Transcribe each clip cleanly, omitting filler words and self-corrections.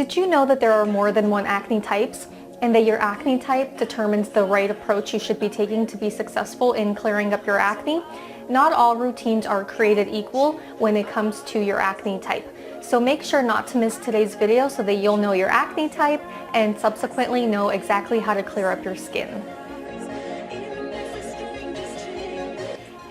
Did you know that there are more than one acne types, and that your acne type determines the right approach you should be taking to be successful in clearing up your acne? Not all routines are created equal when it comes to your acne type. So make sure not to miss today's video so that you'll know your acne type and subsequently know exactly how to clear up your skin.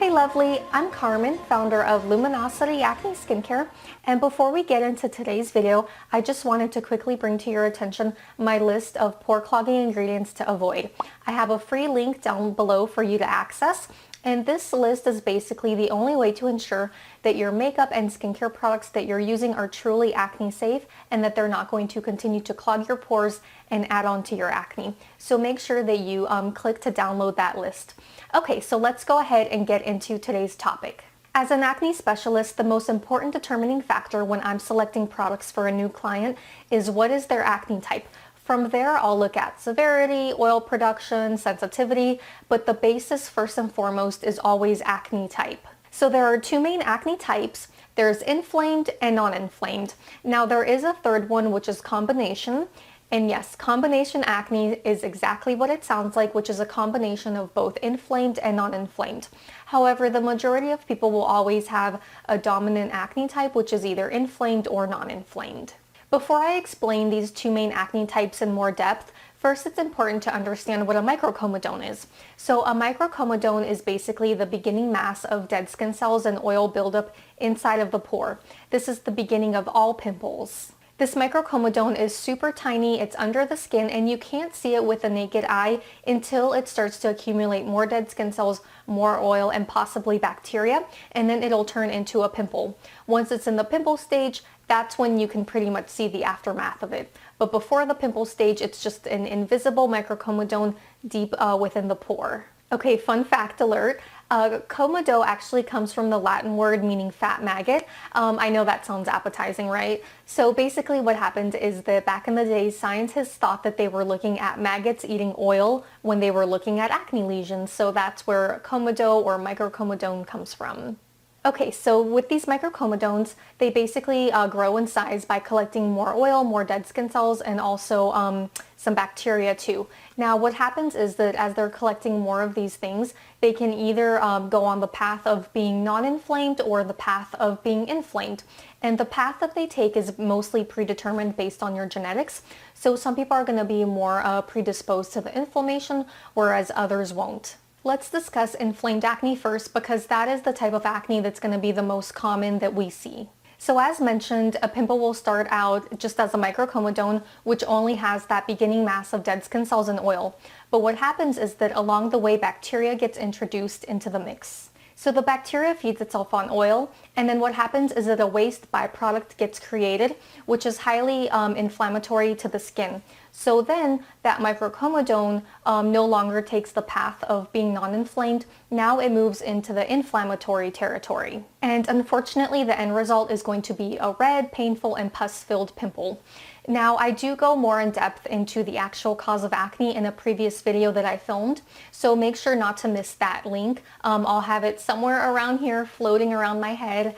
Hey lovely, I'm Carmen, founder of Luminosity Acne Skincare, and before we get into today's video, I just wanted to quickly bring to your attention my list of pore clogging ingredients to avoid. I have a free link down below for you to access, and this list is basically the only way to ensure that your makeup and skincare products that you're using are truly acne safe and that they're not going to continue to clog your pores and add on to your acne. So make sure that you click to download that list. Okay, so let's go ahead and get into today's topic. As an acne specialist, the most important determining factor when I'm selecting products for a new client is what is their acne type. From there, I'll look at severity, oil production, sensitivity, but the basis first and foremost is always acne type. So there are two main acne types. There's inflamed and non-inflamed. Now there is a third one, which is combination. And yes, combination acne is exactly what it sounds like, which is a combination of both inflamed and non-inflamed. However, the majority of people will always have a dominant acne type, which is either inflamed or non-inflamed. Before I explain these two main acne types in more depth, first it's important to understand what a microcomedone is. So a microcomedone is basically the beginning mass of dead skin cells and oil buildup inside of the pore. This is the beginning of all pimples. This microcomedone is super tiny, it's under the skin, and you can't see it with the naked eye until it starts to accumulate more dead skin cells, more oil, and possibly bacteria, and then it'll turn into a pimple. Once it's in the pimple stage, that's when you can pretty much see the aftermath of it. But before the pimple stage, it's just an invisible microcomedone deep within the pore. Okay, fun fact alert. Comedo actually comes from the Latin word meaning fat maggot. I know that sounds appetizing, right? So basically what happened is that back in the day, scientists thought that they were looking at maggots eating oil when they were looking at acne lesions. So that's where comedo or microcomedone comes from. Okay, so with these microcomedones, they basically grow in size by collecting more oil, more dead skin cells, and also some bacteria too. Now what happens is that as they're collecting more of these things, they can either go on the path of being non-inflamed or the path of being inflamed. And the path that they take is mostly predetermined based on your genetics. So some people are going to be more predisposed to the inflammation, whereas others won't. Let's discuss inflamed acne first because that is the type of acne that's going to be the most common that we see. So as mentioned, a pimple will start out just as a microcomedone, which only has that beginning mass of dead skin cells and oil. But what happens is that along the way, bacteria gets introduced into the mix. So the bacteria feeds itself on oil, and then what happens is that a waste byproduct gets created, which is highly inflammatory to the skin. So then that microcomedone no longer takes the path of being non-inflamed. Now it moves into the inflammatory territory. And unfortunately, the end result is going to be a red, painful, and pus-filled pimple. Now, I do go more in depth into the actual cause of acne in a previous video that I filmed, so make sure not to miss that link. I'll have it somewhere around here floating around my head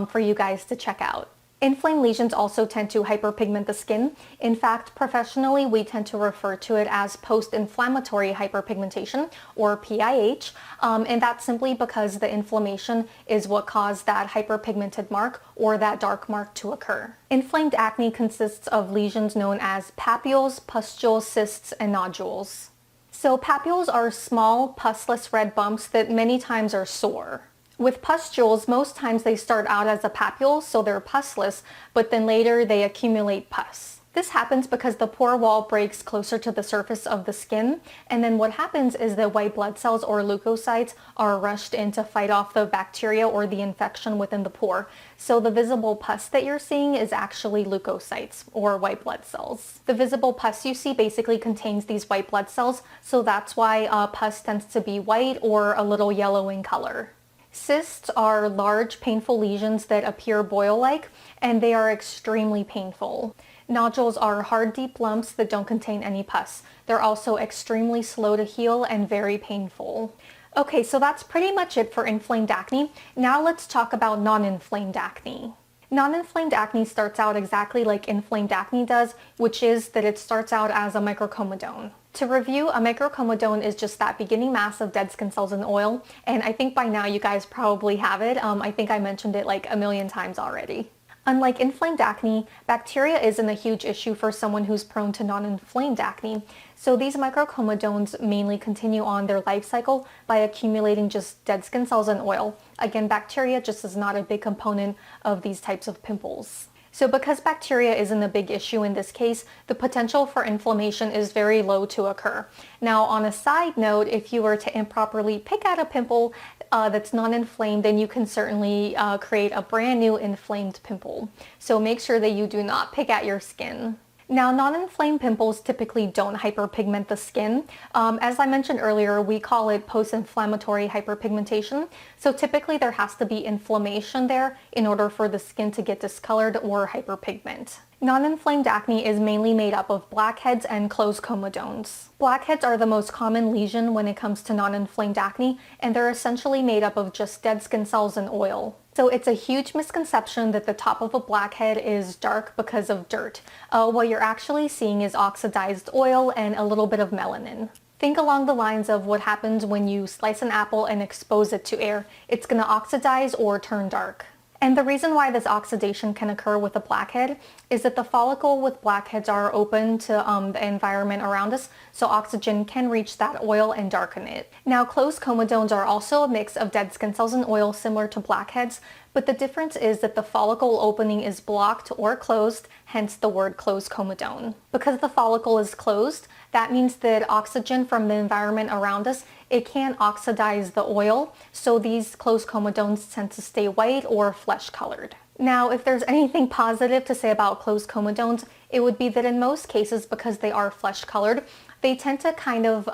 for you guys to check out. Inflamed lesions also tend to hyperpigment the skin. In fact, professionally, we tend to refer to it as post-inflammatory hyperpigmentation, or PIH, and that's simply because the inflammation is what caused that hyperpigmented mark or that dark mark to occur. Inflamed acne consists of lesions known as papules, pustules, cysts, and nodules. So papules are small, pusless red bumps that many times are sore. With pustules, most times they start out as a papule, so they're pusless, but then later they accumulate pus. This happens because the pore wall breaks closer to the surface of the skin, and then what happens is that white blood cells or leukocytes are rushed in to fight off the bacteria or the infection within the pore. So the visible pus that you're seeing is actually leukocytes or white blood cells. The visible pus you see basically contains these white blood cells, so that's why pus tends to be white or a little yellow in color. Cysts are large, painful lesions that appear boil-like, and they are extremely painful. Nodules are hard, deep lumps that don't contain any pus. They're also extremely slow to heal and very painful. Okay, so that's pretty much it for inflamed acne. Now let's talk about non-inflamed acne. Non-inflamed acne starts out exactly like inflamed acne does, which is that it starts out as a microcomedone. To review, a microcomedone is just that beginning mass of dead skin cells and oil, and I think by now you guys probably have it. I think I mentioned it like a million times already. Unlike inflamed acne, bacteria isn't a huge issue for someone who's prone to non-inflamed acne, so these microcomedones mainly continue on their life cycle by accumulating just dead skin cells and oil. Again, bacteria just is not a big component of these types of pimples. So because bacteria isn't a big issue in this case, the potential for inflammation is very low to occur. Now, on a side note, if you were to improperly pick out a pimple that's non-inflamed, then you can certainly create a brand new inflamed pimple. So make sure that you do not pick at your skin. Now, non-inflamed pimples typically don't hyperpigment the skin. As I mentioned earlier, we call it post-inflammatory hyperpigmentation. So typically there has to be inflammation there in order for the skin to get discolored or hyperpigment. Non-inflamed acne is mainly made up of blackheads and closed comedones. Blackheads are the most common lesion when it comes to non-inflamed acne, and they're essentially made up of just dead skin cells and oil. So it's a huge misconception that the top of a blackhead is dark because of dirt. What you're actually seeing is oxidized oil and a little bit of melanin. Think along the lines of what happens when you slice an apple and expose it to air. It's going to oxidize or turn dark. And the reason why this oxidation can occur with a blackhead is that the follicle with blackheads are open to the environment around us, so oxygen can reach that oil and darken it. Now, closed comedones are also a mix of dead skin cells and oil similar to blackheads, but the difference is that the follicle opening is blocked or closed, hence the word closed comedone. Because the follicle is closed, that means that oxygen from the environment around us, it can't oxidize the oil, so these closed comedones tend to stay white or flesh colored. Now, if there's anything positive to say about closed comedones, it would be that in most cases, because they are flesh colored, they tend to kind of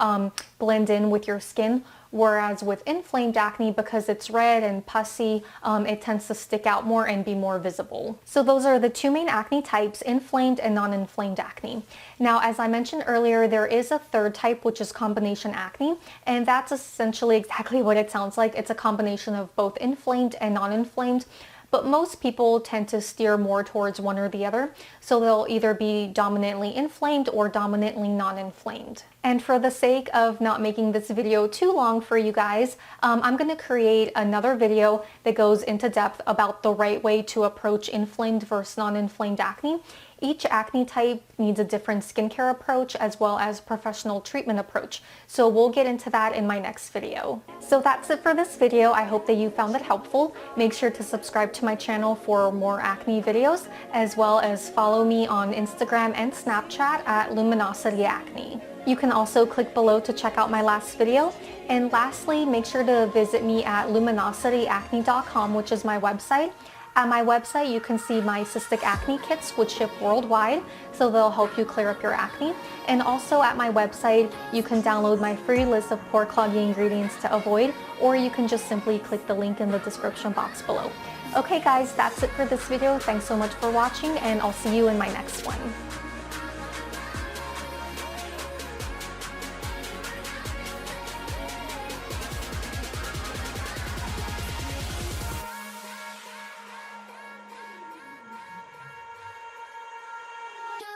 blend in with your skin, whereas with inflamed acne, because it's red and pussy, it tends to stick out more and be more visible. So those are the two main acne types, inflamed and non-inflamed acne. Now, as I mentioned earlier, there is a third type, which is combination acne, and that's essentially exactly what it sounds like. It's a combination of both inflamed and non-inflamed. But most people tend to steer more towards one or the other, so they'll either be dominantly inflamed or dominantly non-inflamed. And for the sake of not making this video too long for you guys, I'm going to create another video that goes into depth about the right way to approach inflamed versus non-inflamed acne. Each acne type needs a different skincare approach as well as professional treatment approach. So we'll get into that in my next video. So that's it for this video. I hope that you found it helpful. Make sure to subscribe to my channel for more acne videos, as well as follow me on Instagram and Snapchat at Luminosity Acne. You can also click below to check out my last video. And lastly, make sure to visit me at luminosityacne.com, which is my website. At my website, you can see my cystic acne kits, which ship worldwide, so they'll help you clear up your acne. And also at my website, you can download my free list of pore clogging ingredients to avoid, or you can just simply click the link in the description box below. Okay guys, that's it for this video. Thanks so much for watching, and I'll see you in my next one.